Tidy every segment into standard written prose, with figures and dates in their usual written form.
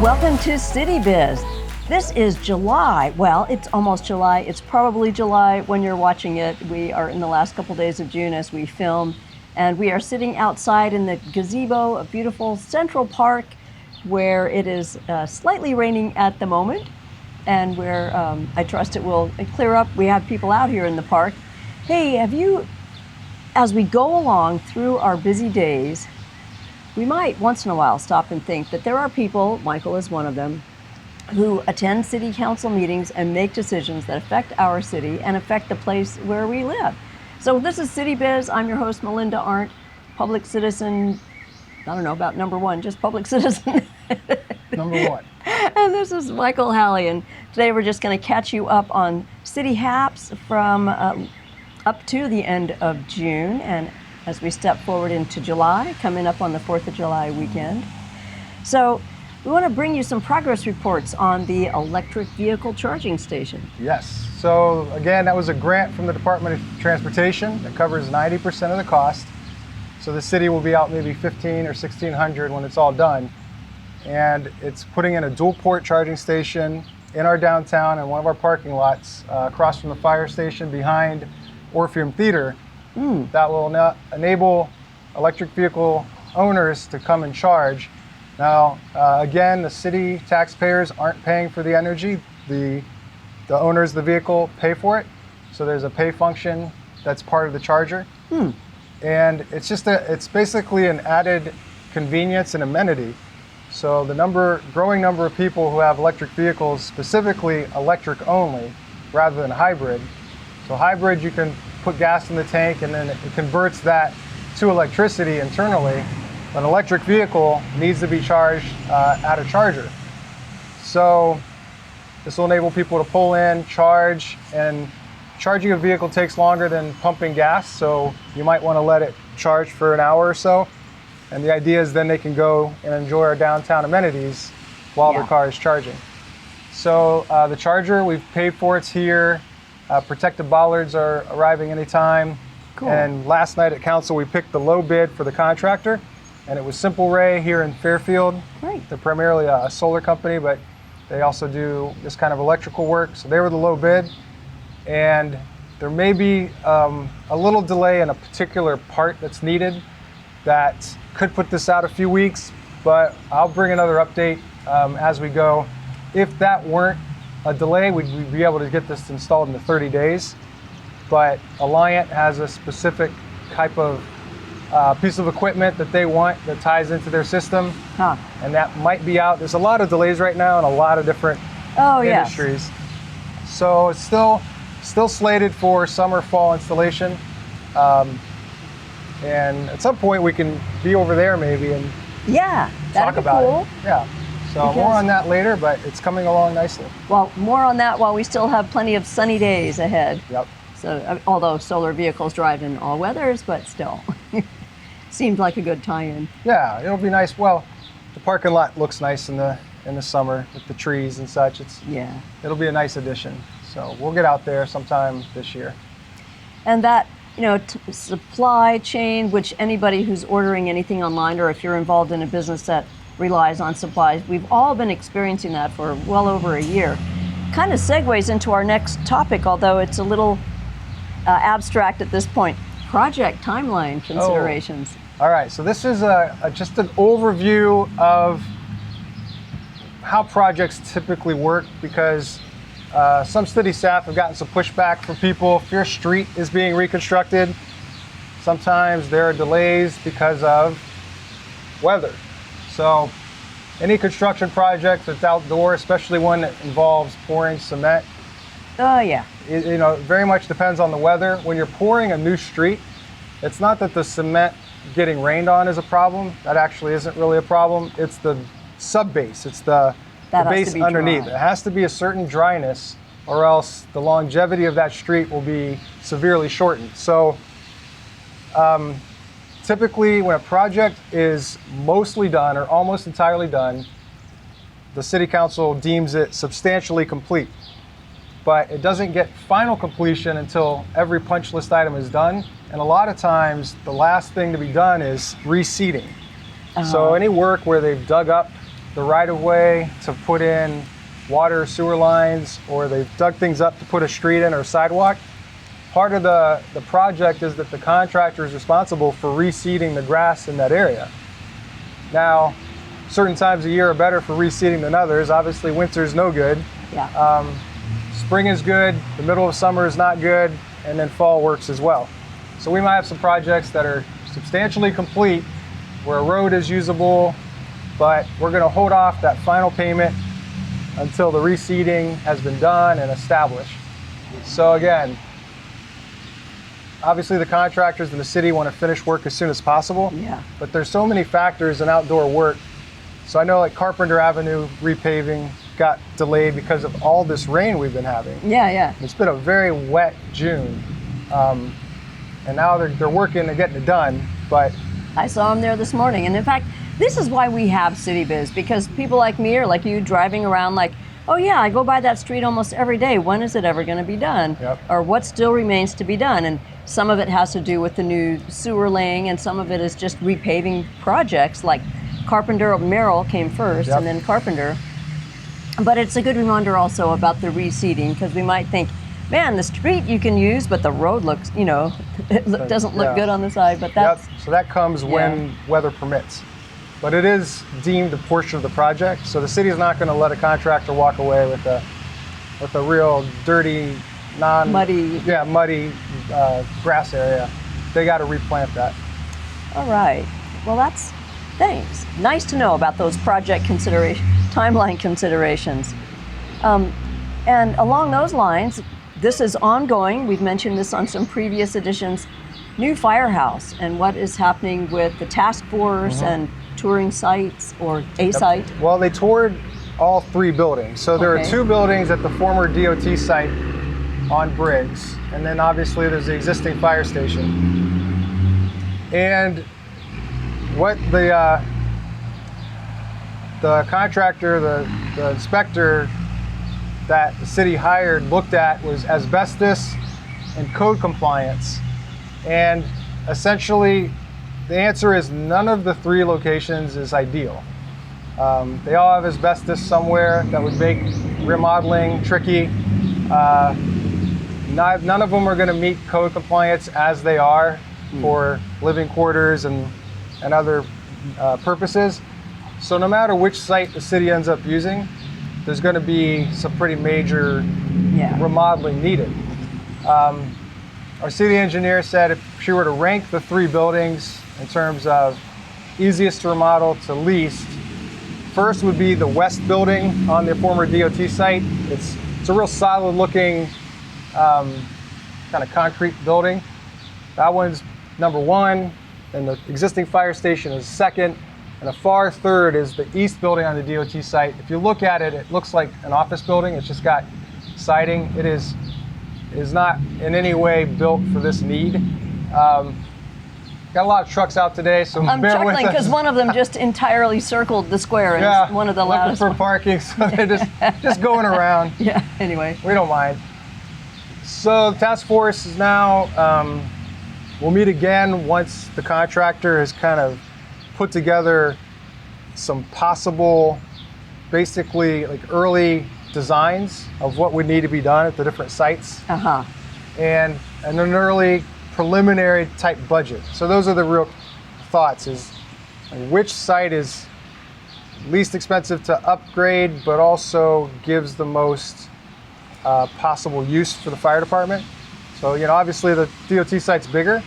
Welcome to CityBiz. This is July. Well, it's almost July. It's probably July when you're watching it. We are in the last couple days of June as we film, and we are sitting outside in the gazebo of beautiful Central Park, where it is slightly raining at the moment, and where I trust it will clear up. We have people out here in the park. Hey, have you, as we go along through our busy days, we might once in a while stop and think that there are people, Michael is one of them, who attend city council meetings and make decisions that affect our city and affect the place where we live. So this is CityBiz. I'm your host, Melinda Arndt, public citizen, I don't know about number one, just public citizen. Number one. And this is Michael Halley, and today we're just going to catch you up on city haps from up to the end of June, and as we step forward into July, coming up on the 4th of July weekend. So we want to bring you some progress reports on the electric vehicle charging station. Yes. So again, that was a grant from the Department of Transportation that covers 90% of the cost. So the city will be out maybe 1,500 or 1,600 when it's all done. And it's putting in a dual port charging station in our downtown and one of our parking lots across from the fire station behind Orpheum Theater. That will enable electric vehicle owners to come and charge. Now, again, the city taxpayers aren't paying for the energy. The owners of the vehicle pay for it. So there's a pay function that's part of the charger. And it's basically an added convenience and amenity. So the growing number of people who have electric vehicles, specifically electric only, rather than hybrid. So hybrid, you can put gas in the tank and then it converts that to electricity internally. An electric vehicle needs to be charged at a charger. So this will enable people to pull in, charge, and charging a vehicle takes longer than pumping gas, so you might want to let it charge for an hour or so. And the idea is then they can go and enjoy our downtown amenities while their car is charging. So the charger, we've paid for, it's here. Protective bollards are arriving anytime. Cool. And last night at council, we picked the low bid for the contractor, and it was Simple Ray here in Fairfield. Right. They're primarily a solar company, but they also do this kind of electrical work. So they were the low bid, and there may be a little delay in a particular part that's needed that could put this out a few weeks, but I'll bring another update as we go. If that weren't a delay, we'd be able to get this installed in the 30 days. But Alliant has a specific type of piece of equipment that they want that ties into their system. And that might be out. There's a lot of delays right now in a lot of different industries. So it's still slated for summer, fall installation. And at some point we can be over there maybe and talk about it. Yeah. So more on that later, but it's coming along nicely. Well, more on that while we still have plenty of sunny days ahead. Yep. So, although solar vehicles drive in all weathers, but still, seems like a good tie-in. Yeah, it'll be nice. Well, the parking lot looks nice in the summer with the trees and such. It'll be a nice addition. So we'll get out there sometime this year. And that, supply chain, which anybody who's ordering anything online, or if you're involved in a business that relies on supplies, we've all been experiencing that for well over a year. Kind of segues into our next topic, although it's a little abstract at this point. Project timeline considerations. All right, so this is just an overview of how projects typically work, because some city staff have gotten some pushback from people. If your street is being reconstructed, sometimes there are delays because of weather. So any construction project that's outdoor, especially one that involves pouring cement, it very much depends on the weather. When you're pouring a new street, it's not that the cement getting rained on is a problem. That actually isn't really a problem. It's the sub-base. It's the base underneath. It has to be a certain dryness, or else the longevity of that street will be severely shortened. So typically when a project is mostly done or almost entirely done, the city council deems it substantially complete. But it doesn't get final completion until every punch list item is done. And a lot of times the last thing to be done is reseeding. So any work where they've dug up the right-of-way to put in water or sewer lines, or they've dug things up to put a street in or a sidewalk. Part of the project is that the contractor is responsible for reseeding the grass in that area. Now, certain times of year are better for reseeding than others. Obviously, winter's no good. Yeah. Spring is good, the middle of summer is not good, and then fall works as well. So we might have some projects that are substantially complete where a road is usable, but we're going to hold off that final payment until the reseeding has been done and established. So again, obviously the contractors in the city want to finish work as soon as possible, Yeah. but there's so many factors in outdoor work. So I know like Carpenter Avenue repaving got delayed because of all this rain we've been having. Yeah, yeah. It's been a very wet June, and now they're working and getting it done, but I saw him there this morning. And in fact, this is why we have CityBiz, because people like me or like you driving around like, oh yeah, I go by that street almost every day. When is it ever going to be done? Yep. Or what still remains to be done? And some of it has to do with the new sewer laying, and some of it is just repaving projects like Carpenter. Merrill came first, Yep. and then Carpenter. But it's a good reminder also about the reseeding, because we might think, man, the street you can use, but the road looks, it doesn't look Yeah. good on the side. But that's yep. So that comes when weather permits. But it is deemed a portion of the project, so the city is not going to let a contractor walk away with a real dirty, muddy. Yeah, muddy grass area. They got to replant that. All right. Well, thanks. Nice to know about those project timeline considerations. And along those lines, this is ongoing. We've mentioned this on some previous editions. New Firehouse and what is happening with the task force and touring sites or a site. Well, they toured all 3 buildings. So there are 2 buildings at the former DOT site on Briggs, and then obviously there's the existing fire station. And what the contractor, the inspector that the city hired looked at was asbestos and code compliance. And essentially, the answer is none of the 3 locations is ideal. They all have asbestos somewhere that would make remodeling tricky. None of them are going to meet code compliance as they are for living quarters and other purposes. So no matter which site the city ends up using, there's going to be some pretty major remodeling needed. Our city engineer said if she were to rank the 3 buildings in terms of easiest to remodel to least, first would be the west building on the former DOT site. It's a real solid looking kind of concrete building. That one's number 1, and the existing fire station is second, and a far third is the east building on the DOT site. If you look at it, it looks like an office building. It's just got siding. It is not in any way built for this need. Got a lot of trucks out today, so I'm bear with chuckling us. because one of them just entirely circled the square, and it's one of the loudest. Looking for parking, so they're just going around. Yeah, anyway. We don't mind. So the task force is now, we'll meet again once the contractor has kind of put together some possible, basically like early designs of what would need to be done at the different sites. And an early preliminary type budget. So those are the real thoughts, is which site is least expensive to upgrade, but also gives the most possible use for the fire department. So, obviously the DOT site's bigger,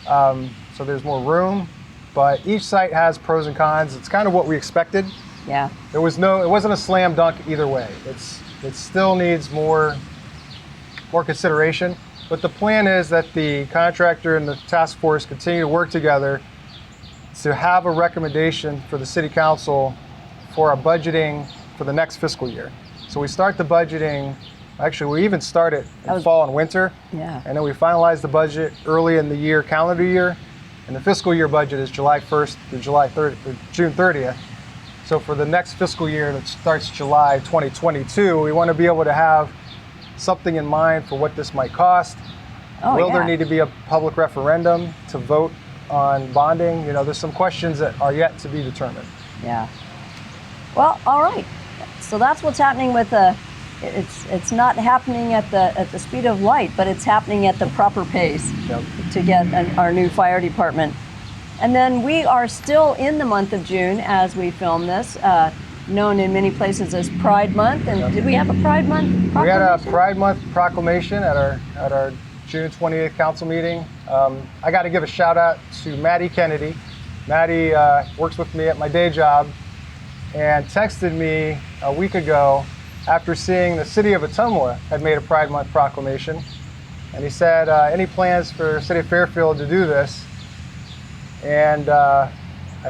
so there's more room, but each site has pros and cons. It's kind of what we expected. Yeah. It wasn't a slam dunk either way. It still needs more consideration. But the plan is that the contractor and the task force continue to work together to have a recommendation for the city council for a budgeting for the next fiscal year. So we start the budgeting, actually we even start it in fall and winter. Yeah. And then we finalize the budget early in the year, calendar year. And the fiscal year budget is July 1st through June 30th. So for the next fiscal year that starts July 2022, we want to be able to have something in mind for what this might cost. Will there need to be a public referendum to vote on bonding? There's some questions that are yet to be determined. Yeah. Well, all right. So that's what's happening with the. It's not happening at the speed of light, but it's happening at the proper pace to get our new fire department. And then we are still in the month of June as we film this, known in many places as Pride Month. And did we have a Pride Month proclamation? We had a Pride Month proclamation at our June 28th council meeting. I got to give a shout out to Maddie Kennedy. Maddie works with me at my day job and texted me a week ago after seeing the city of Ottumwa had made a Pride Month proclamation. And he said, any plans for the city of Fairfield to do this? And I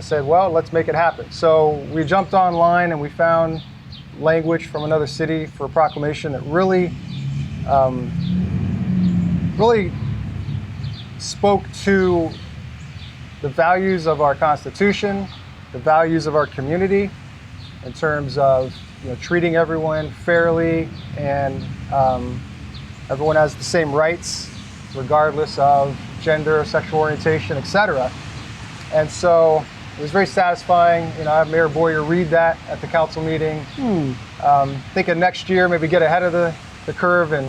said, well, let's make it happen. So we jumped online and we found language from another city for a proclamation that really spoke to the values of our Constitution, the values of our community, in terms of treating everyone fairly, and everyone has the same rights, regardless of gender, sexual orientation, etc. And so it was very satisfying. I have Mayor Boyer read that at the council meeting. Thinking next year, maybe get ahead of the curve and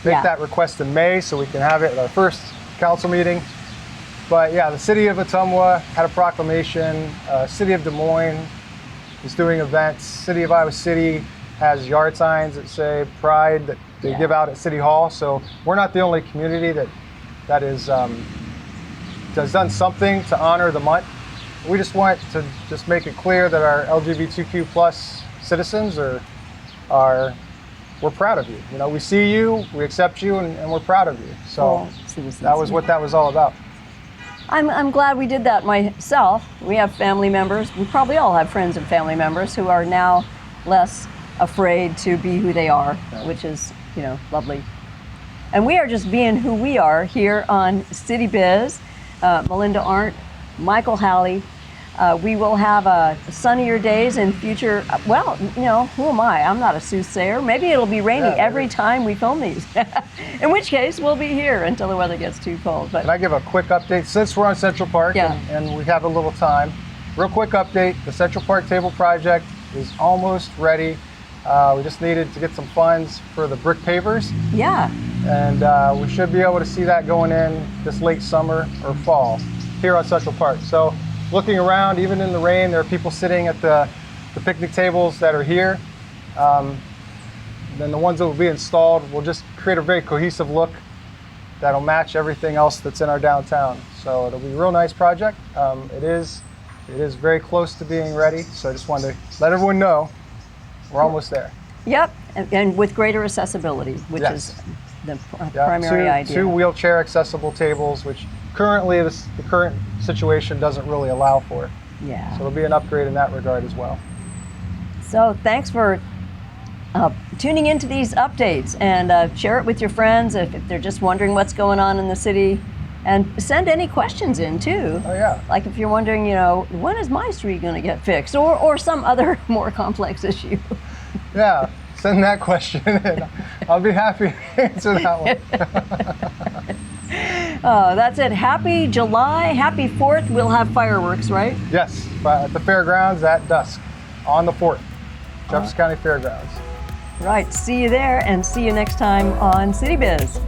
make that request in May so we can have it at our first council meeting. But yeah, the city of Ottumwa had a proclamation. City of Des Moines is doing events. City of Iowa City has yard signs that say Pride that they give out at City Hall. So we're not the only community that has done something to honor the month. We just want to make it clear that our LGBTQ plus citizens we're proud of you. We see you, we accept you, and we're proud of you. So that was what that was all about. I'm glad we did that myself. We have family members. We probably all have friends and family members who are now less afraid to be who they are, which is, lovely. And we are just being who we are here on CityBiz. Melinda Arndt, Michael Halley. We will have sunnier days in future. Well, who am I? I'm not a soothsayer. Maybe it'll be rainy every time we film these. In which case, we'll be here until the weather gets too cold. But can I give a quick update? Since we're on Central Park and we have a little time, real quick update. The Central Park Table project is almost ready. We just needed to get some funds for the brick pavers. Yeah. And we should be able to see that going in this late summer or fall here on Central Park. So looking around, even in the rain, there are people sitting at the picnic tables that are here. Then the ones that will be installed will just create a very cohesive look that'll match everything else that's in our downtown. So it'll be a real nice project. It is very close to being ready. So I just wanted to let everyone know we're almost there. Yep, and with greater accessibility, which is the primary idea. 2 wheelchair accessible tables, which currently the current situation doesn't really allow for. Yeah. So it'll be an upgrade in that regard as well. So thanks for tuning into these updates, and share it with your friends if they're just wondering what's going on in the city. And send any questions in too. Oh yeah. Like if you're wondering, when is my street going to get fixed, or some other more complex issue. Yeah, send that question in. I'll be happy to answer that one. Oh, that's it. Happy July, happy 4th. We'll have fireworks, right? Yes, at the fairgrounds at dusk on the 4th, Jefferson County Fairgrounds. Right. See you there, and see you next time on CityBiz.